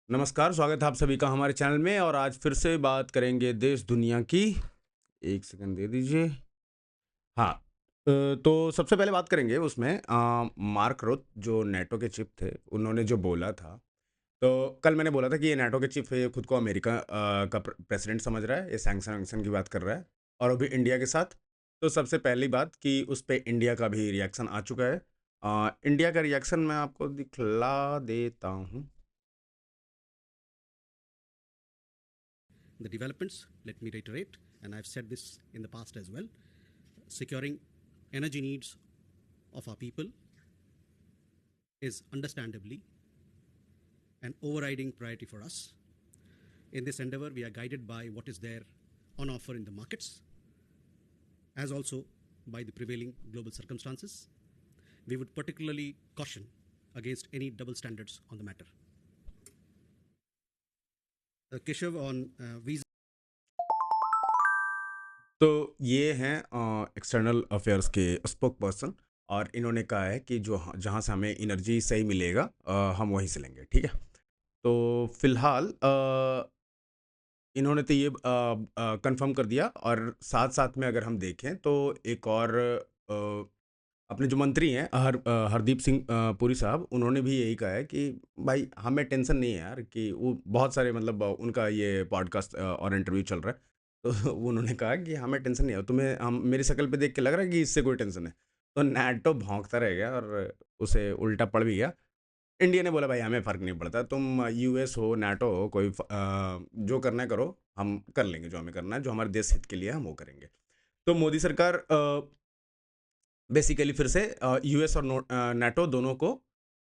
नमस्कार, स्वागत है आप सभी का हमारे चैनल में और आज फिर से बात करेंगे देश दुनिया की। 1 सेकंड दे दीजिए। हाँ, तो सबसे पहले बात करेंगे उसमें मार्क रुट जो नेटो के चीफ थे, उन्होंने जो बोला था। तो कल मैंने बोला था कि ये नेटो के चीफ ये खुद को अमेरिका का प्रेसिडेंट समझ रहा है, ये सैंक्शन-वैंक्शन की बात कर रहा है और अभी इंडिया के साथ। तो सबसे पहली बात कि उस पे इंडिया का भी रिएक्शन आ चुका है। इंडिया का रिएक्शन मैं आपको दिखला देता हूँ। The developments, let me reiterate, and I've said this in the past as well, securing energy needs of our people is understandably an overriding priority for us. In this endeavor, we are guided by what is there on offer in the markets, as also by the prevailing global circumstances. We would particularly caution against any double standards on the matter. Keshav, on visa. तो ये हैं external affairs के spoke person और इन्होंने कहा है कि जो जहाँ से हमें एनर्जी सही मिलेगा हम वहीं से लेंगे, ठीक है। तो फिलहाल इन्होंने तो ये कंफर्म कर दिया और साथ साथ में अगर हम देखें तो एक और अ, अपने जो मंत्री हैं हरदीप सिंह पुरी साहब, उन्होंने भी यही कहा है कि भाई हमें टेंशन नहीं है यार, कि वो बहुत सारे मतलब उनका ये पॉडकास्ट और इंटरव्यू चल रहा है। तो उन्होंने कहा कि हमें टेंशन नहीं है, तुम्हें हम मेरी शक्ल पे देख के लग रहा है कि इससे कोई टेंशन है। तो नेटो भौंकता रह गया और उसे उल्टा पड़ भी गया। इंडिया ने बोला भाई हमें फ़र्क नहीं पड़ता, तुम यूएस हो, नाटो हो, कोई जो करना है करो, हम कर लेंगे जो हमें करना है, जो हमारे देश हित के लिए है हम वो करेंगे। तो मोदी सरकार बेसिकली फिर से यूएस और नाटो दोनों को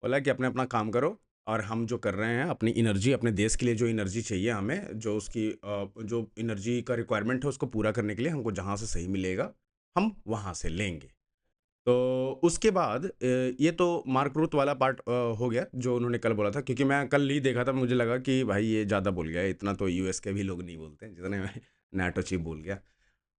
बोला कि अपना काम करो और हम जो कर रहे हैं अपनी एनर्जी, अपने देश के लिए जो एनर्जी चाहिए हमें, जो उसकी जो एनर्जी का रिक्वायरमेंट है उसको पूरा करने के लिए हमको जहाँ से सही मिलेगा, हम वहाँ से लेंगे। तो उसके बाद ये तो मार्क रुट वाला पार्ट हो गया जो उन्होंने कल बोला था, क्योंकि मैं कल ही देखा था, मुझे लगा कि भाई ये ज़्यादा बोल गया है, इतना तो यूएस के भी लोग नहीं बोलते हैं जितने नाटो चीफ बोल गया।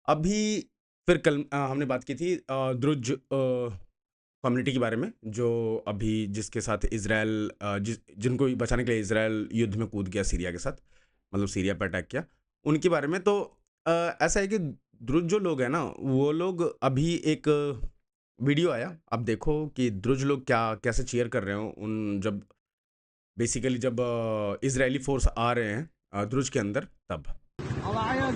अभी फिर कल हमने बात की थी द्रुज कम्युनिटी के बारे में, जो अभी जिसके साथ इज़राइल जिनको बचाने के लिए इज़राइल युद्ध में कूद गया सीरिया के साथ, मतलब सीरिया पे अटैक किया, उनके बारे में। तो ऐसा है कि द्रुज जो लोग हैं ना, वो लोग अभी एक वीडियो आया, आप देखो कि द्रुज लोग क्या कैसे चीयर कर रहे हो उन जब बेसिकली जब इज़राइली फ़ोर्स आ रहे हैं द्रुज के अंदर तब।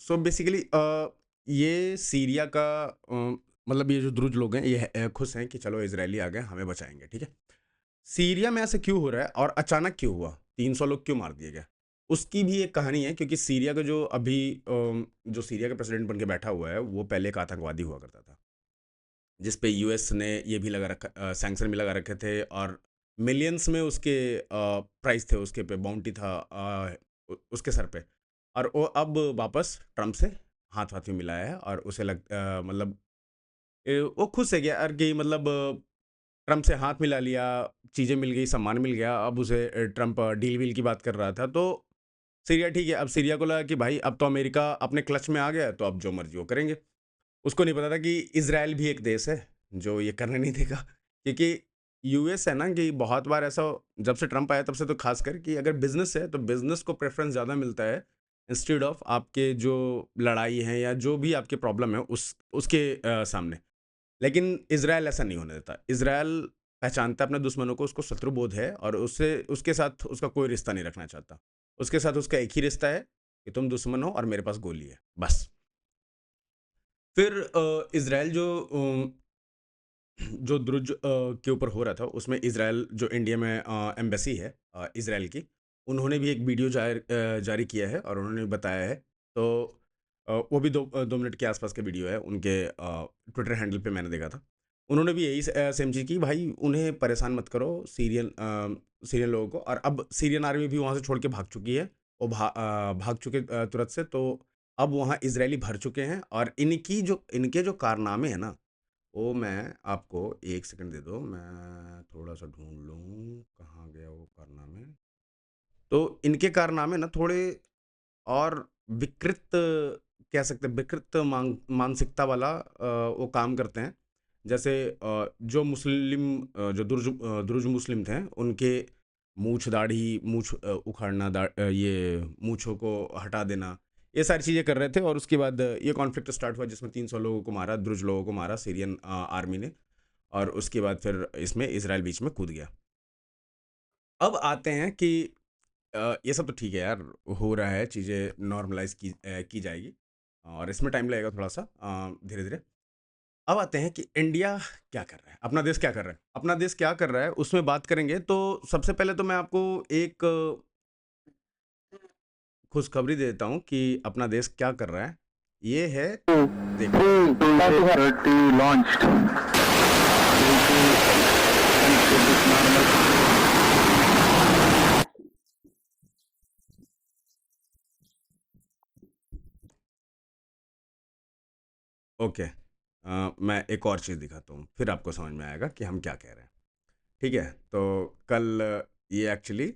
सो बेसिकली ये सीरिया का मतलब ये जो द्रुज लोग हैं ये खुश हैं कि चलो इजरायली आ गए हमें बचाएंगे, ठीक है। सीरिया में ऐसे क्यों हो रहा है और अचानक क्यों हुआ, 300 लोग क्यों मार दिए गए, उसकी भी एक कहानी है। क्योंकि सीरिया का जो अभी जो सीरिया का प्रेसिडेंट बन के बैठा हुआ है वो पहले एक आतंकवादी हुआ करता था, जिस पे यूएस ने ये भी लगा रखा, सैंक्शन भी लगा रखे थे और मिलियंस में उसके प्राइस थे, उसके पे बाउंटी था उसके सर पे। और वो अब वापस ट्रम्प से हाथ हाथ में मिलाया है और उसे मतलब वो खुश है क्या यार कि मतलब ट्रम्प से हाथ मिला लिया, चीज़ें मिल गई, सम्मान मिल गया। अब उसे ट्रम्प डील वील की बात कर रहा था। तो सीरिया ठीक है, अब सीरिया को लगा कि भाई अब तो अमेरिका अपने क्लच में आ गया, तो अब जो मर्जी वो करेंगे। उसको नहीं पता था कि इज़राइल भी एक देश है जो ये करने नहीं देगा। क्योंकि यूएस है ना कि बहुत बार ऐसा जब से ट्रम्प आया तब से तो खासकर कि अगर बिजनेस है तो बिजनेस को प्रेफरेंस ज़्यादा मिलता है इंस्टेड ऑफ आपके जो लड़ाई है या जो भी आपके प्रॉब्लम है उसके सामने। लेकिन इज़राइल ऐसा नहीं होने देता। इज़राइल पहचानता है अपने दुश्मनों को, उसको शत्रु बोध है और उससे उसके साथ उसका कोई रिश्ता नहीं रखना चाहता। उसके साथ उसका एक ही रिश्ता है कि तुम दुश्मन हो और मेरे पास गोली है, बस। फिर इज़राइल जो द्रुज के ऊपर हो रहा था उसमें इज़राइल जो इंडिया में एम्बेसी है इज़राइल की, उन्होंने भी एक वीडियो जारी किया है और उन्होंने बताया है। तो वो भी 2 मिनट के आसपास का वीडियो है उनके ट्विटर हैंडल पे मैंने देखा था। उन्होंने भी यही सेम चीज़ की, भाई उन्हें परेशान मत करो सीरियन लोगों को। और अब सीरियन आर्मी भी वहाँ से छोड़ के भाग चुकी है। वो भाग चुके तुरंत से। तो अब वहाँ इजरायली भर चुके हैं और इनके जो कारनामे हैं ना, वो मैं आपको एक सेकंड दे दो, मैं थोड़ा सा ढूंढ लूँ कहाँ गया वो कारनामे। तो इनके कारनामे ना थोड़े और विकृत कह सकते हैं, विकृत मानसिकता वाला वो काम करते हैं। जैसे जो मुस्लिम जो दुर्ज मुस्लिम थे उनके मूछ दाढ़ी मूछ उखाड़ना ये मूछों को हटा देना, ये सारी चीज़ें कर रहे थे। और उसके बाद ये कॉन्फ्लिक्ट स्टार्ट हुआ जिसमें 300 लोगों को मारा, द्रुज लोगों को मारा सीरियन आर्मी ने। और उसके बाद फिर इसमें इसराइल बीच में कूद गया। अब आते हैं कि ये सब तो ठीक है यार, हो रहा है, चीज़ें नॉर्मलाइज की जाएगी और इसमें टाइम लगेगा थोड़ा सा धीरे धीरे। अब आते हैं कि इंडिया क्या कर रहा है, अपना देश क्या कर रहा है, अपना देश क्या कर रहा है उसमें बात करेंगे। तो सबसे पहले तो मैं आपको एक खुशखबरी दे देता हूँ कि अपना देश क्या कर रहा है। ये है, देखो, 30 launched. ओके। मैं एक और चीज़ दिखाता हूँ, फिर आपको समझ में आएगा कि हम क्या कह रहे हैं। ठीक है, तो कल ये एक्चुअली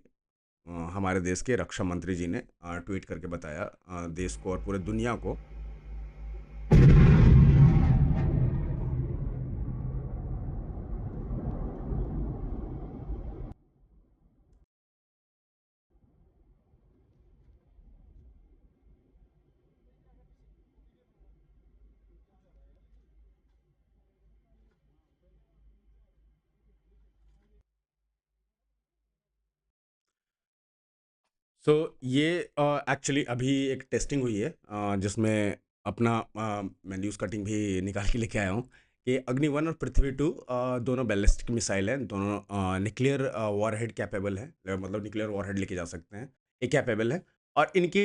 हमारे देश के रक्षा मंत्री जी ने ट्वीट करके बताया देश को और पूरे दुनिया को। सो ये एक्चुअली अभी एक टेस्टिंग हुई है जिसमें अपना मैं न्यूज़ कटिंग भी निकाल के लेके आया हूँ कि अग्नि 1 और पृथ्वी 2 दोनों बैलिस्टिक मिसाइल हैं, दोनों न्यूक्लियर वॉरहेड कैपेबल है, मतलब न्यूक्लियर वॉरहेड लेके जा सकते हैं, ये कैपेबल है। और इनकी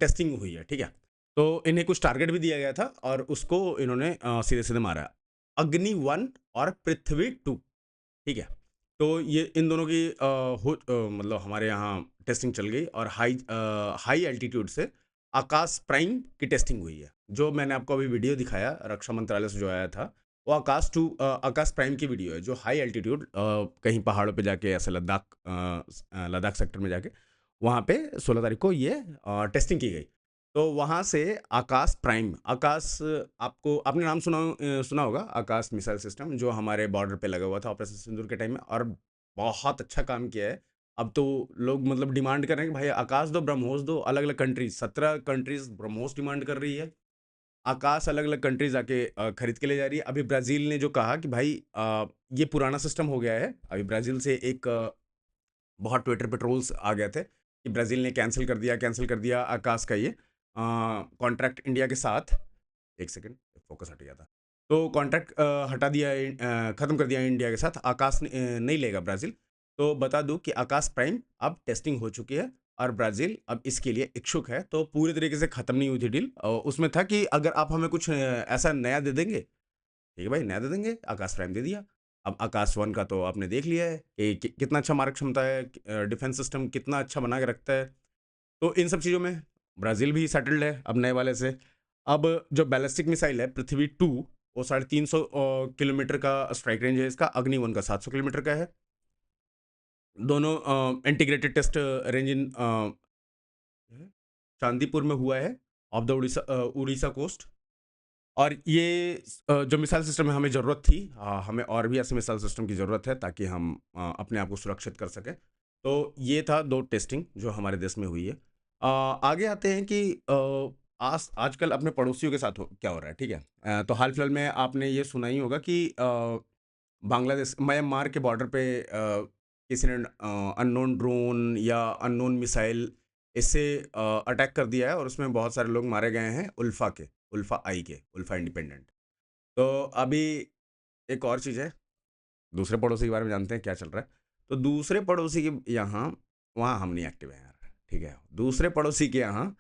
टेस्टिंग हुई है, ठीक है। तो इन्हें कुछ टारगेट भी दिया गया था और उसको इन्होंने सीधे सीधे मारा। अग्नि 1 और पृथ्वी 2, ठीक है। तो ये इन दोनों की मतलब हमारे यहाँ टेस्टिंग चल गई और हाई एल्टीट्यूड से आकाश प्राइम की टेस्टिंग हुई है। जो मैंने आपको अभी वीडियो दिखाया रक्षा मंत्रालय से जो आया था, वो आकाश प्राइम की वीडियो है, जो हाई एल्टीट्यूड कहीं पहाड़ों पे जाके ऐसे लद्दाख सेक्टर में जाके वहाँ पे 16 तारीख को ये टेस्टिंग की गई। तो वहाँ से आकाश प्राइम, आपने नाम सुना होगा, आकाश मिसाइल सिस्टम, जो हमारे बॉर्डर पे लगा हुआ था ऑपरेशन सिंदूर के टाइम में और बहुत अच्छा काम किया है। अब तो लोग मतलब डिमांड कर रहे हैं कि भाई आकाश दो, ब्रह्मोस दो। अलग अलग कंट्रीज, 17 कंट्रीज ब्रह्मोस डिमांड कर रही है। आकाश अलग अलग कंट्रीज आके खरीद के ले जा रही है। अभी ब्राज़ील ने जो कहा कि भाई ये पुराना सिस्टम हो गया है। अभी ब्राज़ील से एक बहुत ट्विटर पे ट्रोल्स आ गए थे कि ब्राज़ील ने कैंसिल कर दिया आकाश का ये कॉन्ट्रैक्ट इंडिया के साथ। एक सेकंड, फोकस हट गया था। तो कॉन्ट्रैक्ट हटा दिया, ख़त्म कर दिया इंडिया के साथ। आकाश नहीं लेगा ब्राज़ील। तो बता दूं कि आकाश प्राइम अब टेस्टिंग हो चुकी है और ब्राज़ील अब इसके लिए इच्छुक है। तो पूरी तरीके से ख़त्म नहीं हुई थी डील। उसमें था कि अगर आप हमें कुछ ऐसा नया दे देंगे, ठीक है भाई, नया दे देंगे। आकाश प्राइम दे दिया। अब आकाश 1 का तो आपने देख लिया है कि कितना अच्छा मारक क्षमता है, डिफेंस सिस्टम कितना अच्छा बना के रखता है। तो इन सब चीज़ों में ब्राज़ील भी सेटल्ड है अब नए वाले से। अब जो बैलिस्टिक मिसाइल है पृथ्वी 2, वो 350 किलोमीटर का स्ट्राइक रेंज है इसका। अग्नि 1 का 700 किलोमीटर का है। दोनों integrated test range in Chandipur में हुआ है, ऑफ द उड़ीसा कोस्ट। और ये जो मिसाइल सिस्टम है, हमें ज़रूरत थी, हमें और भी ऐसे मिसाइल सिस्टम की ज़रूरत है ताकि हम अपने आप को सुरक्षित कर सकें। तो ये था 2 टेस्टिंग जो हमारे देश में हुई है। आगे आते हैं कि आजकल अपने पड़ोसियों के साथ क्या हो रहा है, ठीक है। तो हाल फिलहाल में आपने ये सुना ही होगा कि बांग्लादेश म्यांमार के बॉर्डर पे किसी ने अननोन ड्रोन या अननोन मिसाइल इससे अटैक कर दिया है और उसमें बहुत सारे लोग मारे गए हैं, उल्फा इंडिपेंडेंट। तो अभी एक और चीज़ है, दूसरे पड़ोसी के बारे में जानते हैं क्या चल रहा है। तो दूसरे पड़ोसी के यहाँ, वहाँ हम नहीं एक्टिव हैं यार, ठीक है। दूसरे पड़ोसी के यहाँ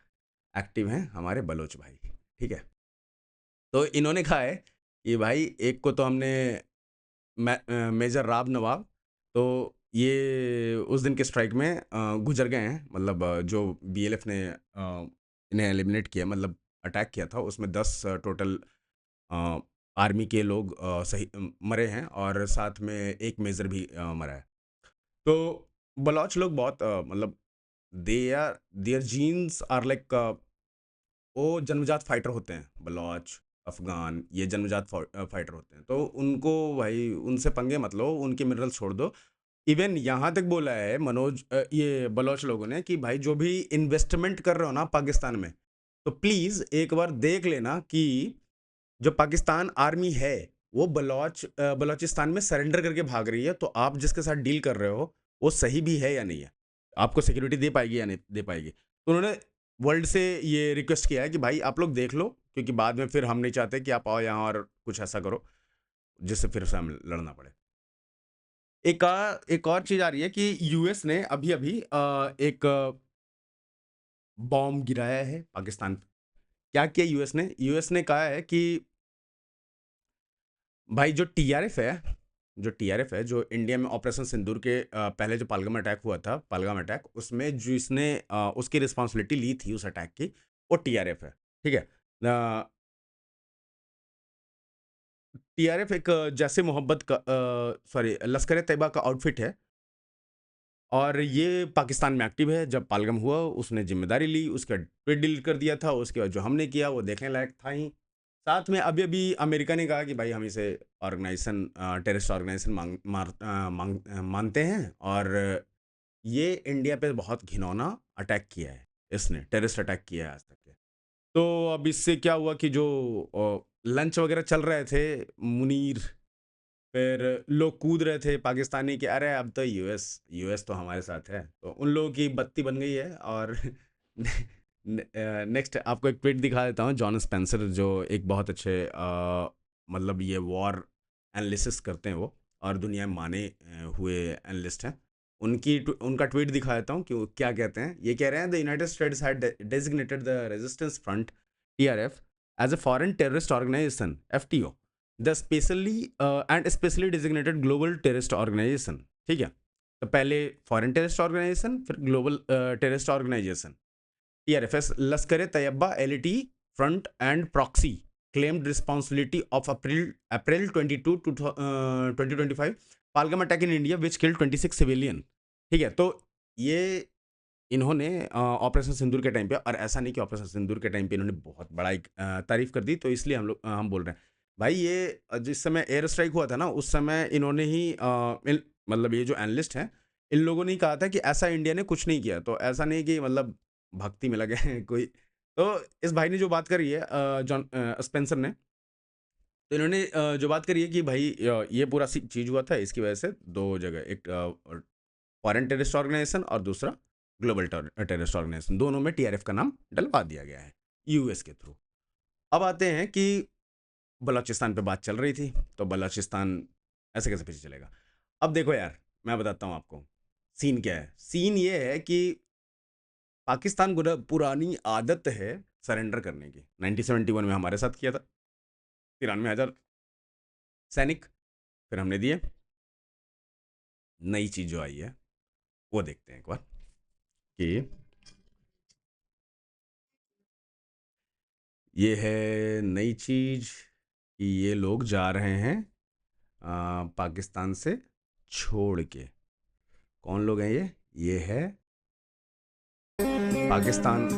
एक्टिव हैं हमारे बलोच भाई, ठीक है। तो इन्होंने कहा है कि भाई एक को तो हमने मेजर राब नवाब, तो ये उस दिन के स्ट्राइक में गुजर गए हैं, मतलब जो बीएलएफ ने इन्हें एलिमिनेट किया, मतलब अटैक किया था उसमें 10 टोटल आर्मी के लोग सही मरे हैं और साथ में एक मेजर भी मरा है। तो बलोच लोग बहुत मतलब they are their genes are like वो जन्मजात फाइटर होते हैं बलोच, अफ़गान ये जन्मजात फाइटर होते हैं। तो उनको भाई उनसे पंगे मत लो, उनके मिनरल छोड़ दो। इवन यहाँ तक बोला है मनोज ये बलोच लोगों ने कि भाई जो भी इन्वेस्टमेंट कर रहे हो ना पाकिस्तान में, तो प्लीज़ एक बार देख लेना कि जो पाकिस्तान आर्मी है वो बलोचिस्तान में सरेंडर करके भाग रही है, तो आप जिसके साथ डील कर रहे हो वो सही भी है या नहीं है, आपको सिक्योरिटी दे पाएगी या नहीं दे पाएगी। तो उन्होंने वर्ल्ड से ये रिक्वेस्ट किया है कि भाई आप लोग देख लो, क्योंकि बाद में फिर हम नहीं चाहते कि आप आओ यहाँ और कुछ ऐसा करो जिससे फिर से हमें लड़ना पड़े। एक और चीज़ आ रही है कि यूएस ने अभी अभी एक बॉम्ब गिराया है पाकिस्तान पे। क्या किया यूएस ने कहा है कि भाई जो टीआरएफ है जो इंडिया में ऑपरेशन सिंदूर के पहले जो पहलगाम अटैक हुआ था, पहलगाम अटैक, उसमें जिसने उसकी रिस्पॉन्सिबिलिटी ली थी उस अटैक की, वो टीआरएफ है, ठीक है। टीआरएफ एक जैसे मोहब्बत का सॉरी लश्कर तैयबा का आउटफिट है और ये पाकिस्तान में एक्टिव है। जब पहलगाम हुआ उसने जिम्मेदारी ली, उसका ट्वीट डिलीट कर दिया था, उसके बाद जो हमने किया वो देखने लायक था ही। साथ में अभी अभी अमेरिका ने कहा कि भाई हम इसे ऑर्गेनाइजेशन टेररिस्ट ऑर्गेनाइजेशन मानते हैं और ये इंडिया पे बहुत घिनौना अटैक किया है, इसने टेररिस्ट अटैक किया है आज तक के। तो अब इससे क्या हुआ कि जो लंच वगैरह चल रहे थे मुनीर, फिर लोग कूद रहे थे पाकिस्तानी कि अरे अब तो यूएस तो हमारे साथ है, तो उन लोगों की बत्ती बन गई है। और नेक्स्ट आपको एक ट्वीट दिखा देता हूँ, जॉन स्पेंसर जो एक बहुत अच्छे मतलब ये वॉर एनालिसिस करते हैं वो और दुनिया में माने हुए एनालिस्ट हैं, उनका ट्वीट दिखा देता हूँ कि वो क्या कहते हैं। ये कह रहे हैं the United States had designated the Resistance Front TRF as a foreign terrorist organisation FTO the specially designated global terrorist organisation, ठीक है। तो पहले फॉरेन टेररिस्ट ऑर्गेनाइजेशन फिर global terrorist organisation. TRF's Lashkar Taiba LT front and proxy claimed responsibility of April 22 2025 Pahalgam attack in India which killed 26 civilian, ठीक है। तो ये इन्होंने ऑपरेशन सिंदूर के टाइम पे, और ऐसा नहीं कि ऑपरेशन सिंदूर के टाइम पे इन्होंने बहुत बड़ा एक तारीफ कर दी, तो इसलिए हम बोल रहे हैं भाई ये जिस समय एयर स्ट्राइक हुआ था ना उस समय इन्होंने ही मतलब ये जो एनालिस्ट हैं इन लोगों ने ही कहा था कि ऐसा इंडिया ने कुछ नहीं किया। तो ऐसा नहीं कि मतलब भक्ति में लगे हैं कोई। तो इस भाई ने जो बात करी है जॉन स्पेंसर ने, तो इन्होंने जो बात करी है कि भाई ये पूरा चीज़ हुआ था इसकी वजह से दो जगह, एक फॉरेन टेररिस्ट ऑर्गेनाइजेशन और दूसरा ग्लोबल टेररिस्ट ऑर्गेनाइजेशन, दोनों में टीआरएफ का नाम डलवा दिया गया है यूएस के थ्रू। अब आते हैं कि बलूचिस्तान पे बात चल रही थी, तो बलूचिस्तान ऐसे कैसे पीछे चलेगा। अब देखो यार मैं बताता हूँ आपको सीन क्या है। सीन ये है कि पाकिस्तान को पुरानी आदत है सरेंडर करने की। 1971 में हमारे साथ किया था 93,000 सैनिक, फिर हमने दिए। नई चीज़ जो आई है वो देखते हैं एक बार कि ये है नई चीज़ कि ये लोग जा रहे हैं पाकिस्तान से छोड़ के। कौन लोग हैं ये है पाकिस्तान।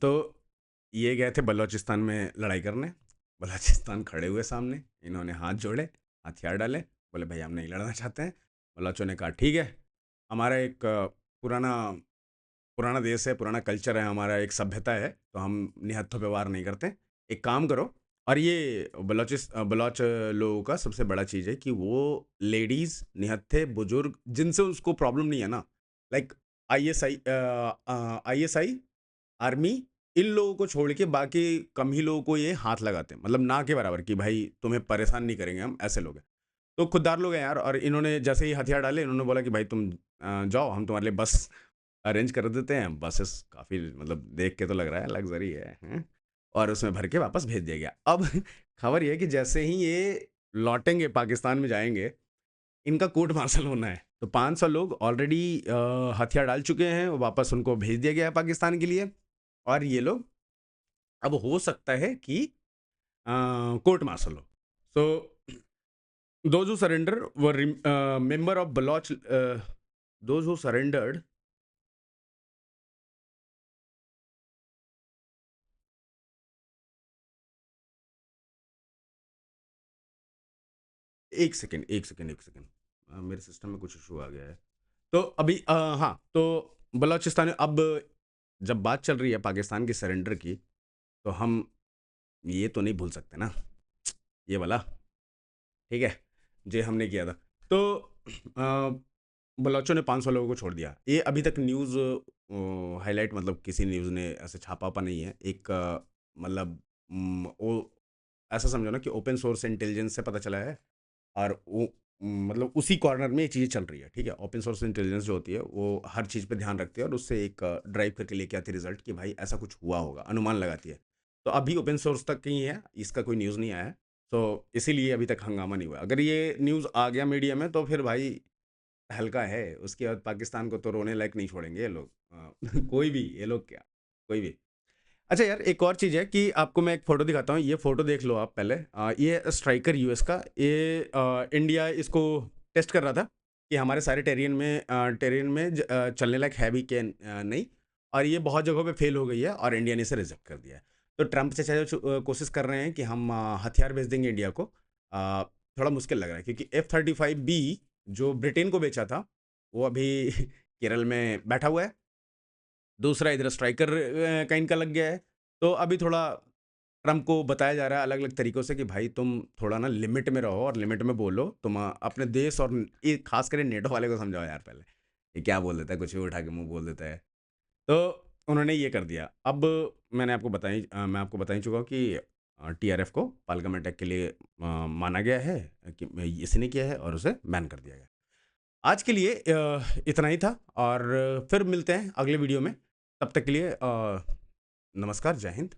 तो ये गए थे बलूचिस्तान में लड़ाई करने, बलूचिस्तान खड़े हुए सामने, इन्होंने हाथ जोड़े, हथियार डाले, बोले भाई हम नहीं लड़ना चाहते हैं। बलूचों ने कहा ठीक है, हमारा एक पुराना देश है, पुराना कल्चर है, हमारा एक सभ्यता है, तो हम निहत्थों पे वार नहीं करते। एक काम करो, और ये बलूच लोगों का सबसे बड़ा चीज़ है कि वो लेडीज़, निहत्थे, बुजुर्ग जिनसे उसको प्रॉब्लम नहीं है ना, लाइक आईएसआई आर्मी, इन लोगों को छोड़ के बाकी कम ही लोगों को ये हाथ लगाते हैं, मतलब ना के बराबर कि भाई तुम्हें परेशान नहीं करेंगे हम, ऐसे लोग हैं। तो खुददार लोग हैं यार। और इन्होंने जैसे ही हथियार डाले इन्होंने बोला कि भाई तुम जाओ, हम तुम्हारे लिए बस अरेंज कर देते हैं, बसेस काफ़ी मतलब देख के तो लग रहा है लग्ज़री है, हैं? और उसमें भर के वापस भेज दिया गया। अब खबर ये है कि जैसे ही ये लौटेंगे पाकिस्तान में जाएँगे, इनका कोर्ट मार्शल होना है। तो 500 लोग ऑलरेडी हथियार डाल चुके हैं, वापस उनको भेज दिया गया है पाकिस्तान के लिए और ये लोग अब हो सकता है कि कोर्ट मार्शल हो। सो those who surrender were member of Baloch, those who surrendered. एक सेकेंड, मेरे सिस्टम में कुछ इशू आ गया है। तो अभी हाँ, तो बलोचिस्तान में अब जब बात चल रही है पाकिस्तान के सरेंडर की, तो हम ये तो नहीं भूल सकते ना, ये वाला, ठीक है, जे हमने किया था। तो बलोचों ने 500 लोगों को छोड़ दिया। ये अभी तक न्यूज़ हाईलाइट मतलब किसी न्यूज़ ने ऐसे छापा पा नहीं है। एक मतलब वो ऐसा समझो ना कि ओपन सोर्स इंटेलिजेंस से पता चला है और वो मतलब उसी कॉर्नर में ये चीज़ें चल रही है, ठीक है। ओपन सोर्स इंटेलिजेंस जो होती है वो हर चीज़ पे ध्यान रखती है और उससे एक ड्राइव करके लेके आती है रिजल्ट कि भाई ऐसा कुछ हुआ होगा, अनुमान लगाती है। तो अभी ओपन सोर्स तक ही है, इसका कोई न्यूज़ नहीं आया है, तो इसीलिए अभी तक हंगामा नहीं हुआ। अगर ये न्यूज़ आ गया मीडिया में तो फिर भाई हल्का है, उसके बाद पाकिस्तान को तो रोने लायक नहीं छोड़ेंगे ये लोग। कोई भी, ये लोग क्या, कोई भी। अच्छा यार, एक और चीज़ है कि आपको मैं एक फ़ोटो दिखाता हूँ, ये फ़ोटो देख लो आप पहले। ये स्ट्राइकर यूएस का, ये इंडिया इसको टेस्ट कर रहा था कि हमारे सारे टेरियन में चलने लायक है भी क्या नहीं, और ये बहुत जगहों पे फेल हो गई है और इंडिया ने इसे रिजेक्ट कर दिया है। तो ट्रंप चाचा जो कोशिश कर रहे हैं कि हम हथियार भेज देंगे इंडिया को, थोड़ा मुश्किल लग रहा है क्योंकि F-35B जो ब्रिटेन को बेचा था, वो अभी केरल में बैठा हुआ है। दूसरा इधर स्ट्राइकर का इनका लग गया है। तो अभी थोड़ा ट्रंप को बताया जा रहा है अलग-अलग तरीकों से कि भाई तुम थोड़ा ना लिमिट में रहो और लिमिट में बोलो। तुम अपने देश और ये ख़ास करके नेटो वाले को समझाओ यार पहले। ये क्या बोल देता है, कुछ भी उठा के मुँह बोल देता है। तो उन्होंने ये कर दिया। अब मैं आपको बता ही चुका हूँ कि टीआरएफ को पारगम अटैक के लिए माना गया है कि इसने किया है और उसे बैन कर दिया गया। आज के लिए इतना ही था और फिर मिलते हैं अगले वीडियो में। तब तक के लिए नमस्कार, जय हिंद।